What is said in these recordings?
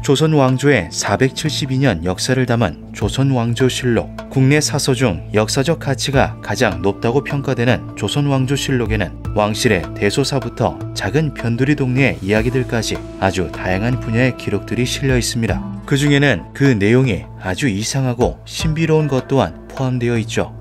조선 왕조의 472년 역사를 담은 조선 왕조실록. 국내 사서 중 역사적 가치가 가장 높다고 평가되는 조선 왕조실록에는 왕실의 대소사부터 작은 변두리 동네의 이야기들까지 아주 다양한 분야의 기록들이 실려 있습니다. 그 중에는 그 내용이 아주 이상하고 신비로운 것 또한 포함되어 있죠.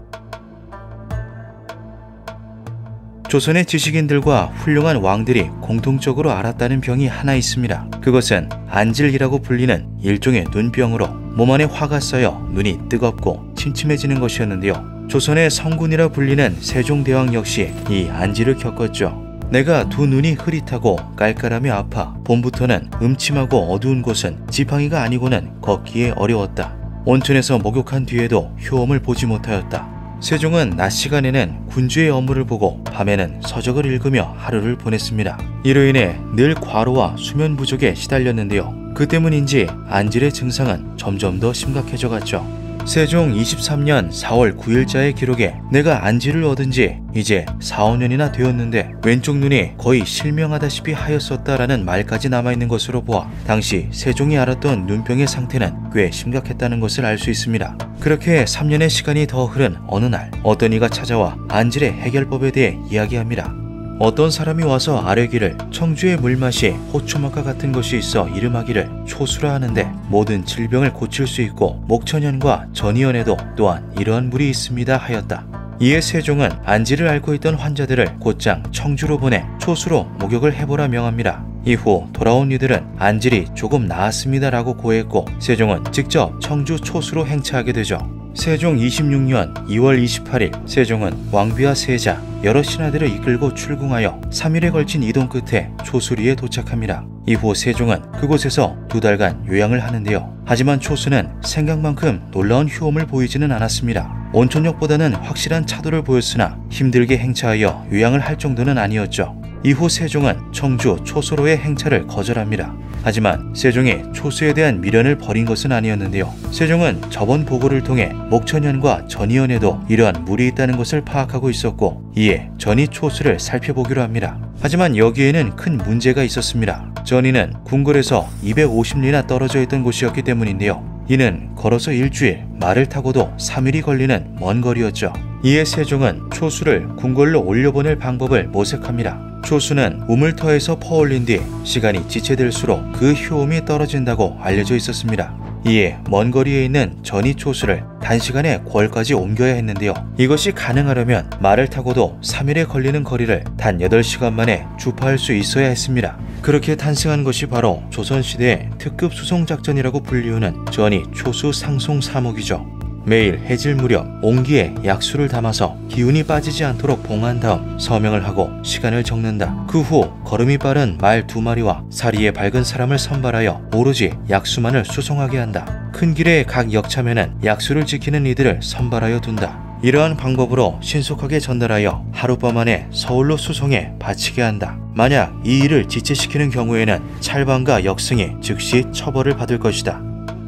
조선의 지식인들과 훌륭한 왕들이 공통적으로 앓았다는 병이 하나 있습니다. 그것은 안질이라고 불리는 일종의 눈병으로 몸 안에 화가 쌓여 눈이 뜨겁고 침침해지는 것이었는데요. 조선의 성군이라 불리는 세종대왕 역시 이 안질을 겪었죠. 내가 두 눈이 흐릿하고 깔깔하며 아파 봄부터는 음침하고 어두운 곳은 지팡이가 아니고는 걷기에 어려웠다. 온천에서 목욕한 뒤에도 효험을 보지 못하였다. 세종은 낮 시간에는 군주의 업무를 보고 밤에는 서적을 읽으며 하루를 보냈습니다. 이로 인해 늘 과로와 수면 부족에 시달렸는데요. 그 때문인지 안질의 증상은 점점 더 심각해져 갔죠. 세종 23년 4월 9일자의 기록에 내가 안질을 얻은 지 이제 4, 5년이나 되었는데 왼쪽 눈이 거의 실명하다시피 하였었다라는 말까지 남아있는 것으로 보아 당시 세종이 앓았던 눈병의 상태는 꽤 심각했다는 것을 알 수 있습니다. 그렇게 3년의 시간이 더 흐른 어느 날 어떤 이가 찾아와 안질의 해결법에 대해 이야기합니다. 어떤 사람이 와서 아뢰기를 청주의 물맛이 호초맛과 같은 것이 있어 이름하기를 초수라 하는데 모든 질병을 고칠 수 있고 목천연과 전이연에도 또한 이러한 물이 있습니다 하였다. 이에 세종은 안질을 앓고 있던 환자들을 곧장 청주로 보내 초수로 목욕을 해보라 명합니다. 이후 돌아온 이들은 안질이 조금 나았습니다라고 고했고 세종은 직접 청주 초수로 행차하게 되죠. 세종 26년 2월 28일 세종은 왕비와 세자 여러 신하들을 이끌고 출궁하여 3일에 걸친 이동 끝에 초수리에 도착합니다. 이후 세종은 그곳에서 2달간 요양을 하는데요. 하지만 초수는 생각만큼 놀라운 효험을 보이지는 않았습니다. 온천역보다는 확실한 차도를 보였으나 힘들게 행차하여 요양을 할 정도는 아니었죠. 이후 세종은 청주 초수로의 행차를 거절합니다. 하지만 세종이 초수에 대한 미련을 버린 것은 아니었는데요. 세종은 저번 보고를 통해 목천연과 전이연에도 이러한 물이 있다는 것을 파악하고 있었고 이에 전이 초수를 살펴보기로 합니다. 하지만 여기에는 큰 문제가 있었습니다. 전이는 궁궐에서 250리나 떨어져 있던 곳이었기 때문인데요. 이는 걸어서 일주일, 말을 타고도 3일이 걸리는 먼 거리였죠. 이에 세종은 초수를 궁궐로 올려보낼 방법을 모색합니다. 초수는 우물터에서 퍼올린 뒤 시간이 지체될수록 그 효험이 떨어진다고 알려져 있었습니다. 이에 먼 거리에 있는 전이 초수를 단시간에 궐까지 옮겨야 했는데요. 이것이 가능하려면 말을 타고도 3일에 걸리는 거리를 단 8시간 만에 주파할 수 있어야 했습니다. 그렇게 탄생한 것이 바로 조선시대의 특급 수송작전이라고 불리우는 전이 초수 상송 사목이죠. 매일 해질 무렵 옹기에 약수를 담아서 기운이 빠지지 않도록 봉한 다음 서명을 하고 시간을 적는다. 그 후 걸음이 빠른 말 2마리와 사리에 밝은 사람을 선발하여 오로지 약수만을 수송하게 한다. 큰 길의 각 역참에는 약수를 지키는 이들을 선발하여 둔다. 이러한 방법으로 신속하게 전달하여 하룻밤 안에 서울로 수송해 바치게 한다. 만약 이 일을 지체시키는 경우에는 찰방과 역승이 즉시 처벌을 받을 것이다.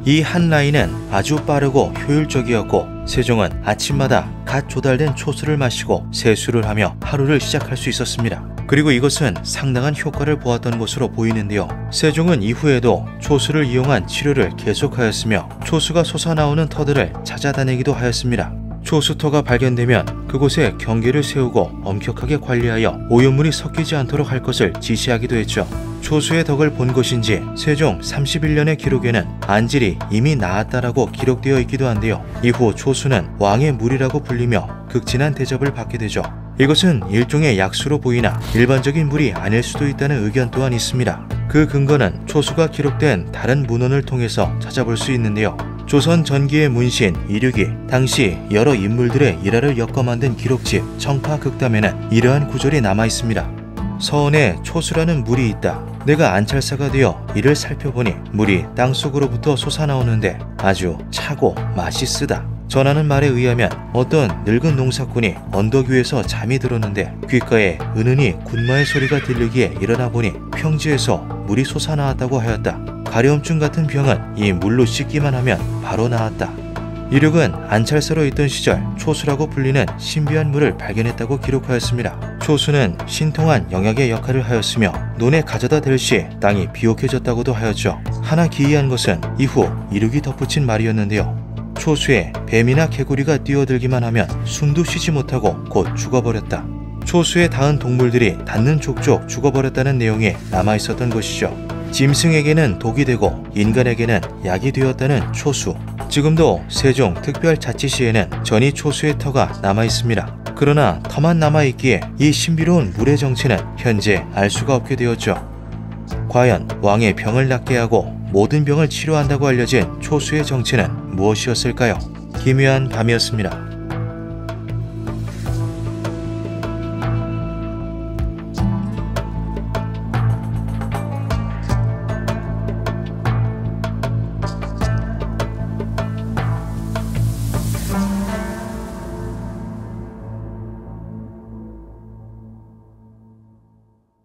이 한 라인은 아주 빠르고 효율적이었고 세종은 아침마다 갓 조달된 초수를 마시고 세수를 하며 하루를 시작할 수 있었습니다. 그리고 이것은 상당한 효과를 보았던 것으로 보이는데요. 세종은 이후에도 초수를 이용한 치료를 계속하였으며 초수가 솟아나오는 터들을 찾아다니기도 하였습니다. 초수터가 발견되면 그곳에 경계를 세우고 엄격하게 관리하여 오염물이 섞이지 않도록 할 것을 지시하기도 했죠. 초수의 덕을 본 것인지 세종 31년의 기록에는 안질이 이미 나았다라고 기록되어 있기도 한데요. 이후 초수는 왕의 물이라고 불리며 극진한 대접을 받게 되죠. 이것은 일종의 약수로 보이나 일반적인 물이 아닐 수도 있다는 의견 또한 있습니다. 그 근거는 초수가 기록된 다른 문헌을 통해서 찾아볼 수 있는데요. 조선 전기의 문신 이륙이 당시 여러 인물들의 일화를 엮어 만든 기록집 청파극담에는 이러한 구절이 남아 있습니다. 서원에 초수라는 물이 있다. 내가 안찰사가 되어 이를 살펴보니 물이 땅속으로부터 솟아나오는데 아주 차고 맛있으다. 전하는 말에 의하면 어떤 늙은 농사꾼이 언덕 위에서 잠이 들었는데 귓가에 은은히 군마의 소리가 들리기에 일어나 보니 평지에서 물이 솟아나왔다고 하였다. 가려움증 같은 병은 이 물로 씻기만 하면 바로 나았다. 이륙은 안찰사로 있던 시절 초수라고 불리는 신비한 물을 발견했다고 기록하였습니다. 초수는 신통한 영약의 역할을 하였으며 논에 가져다 댈 시 땅이 비옥해졌다고도 하였죠. 하나 기이한 것은 이후 이륙이 덧붙인 말이었는데요. 초수에 뱀이나 개구리가 뛰어들기만 하면 숨도 쉬지 못하고 곧 죽어버렸다. 초수에 닿은 동물들이 닿는 족족 죽어버렸다는 내용이 남아있었던 것이죠. 짐승에게는 독이 되고 인간에게는 약이 되었다는 초수. 지금도 세종특별자치시에는 전이 초수의 터가 남아있습니다. 그러나 터만 남아있기에 이 신비로운 물의 정체는 현재 알 수가 없게 되었죠. 과연 왕의 병을 낫게 하고 모든 병을 치료한다고 알려진 초수의 정체는 무엇이었을까요? 기묘한 밤이었습니다.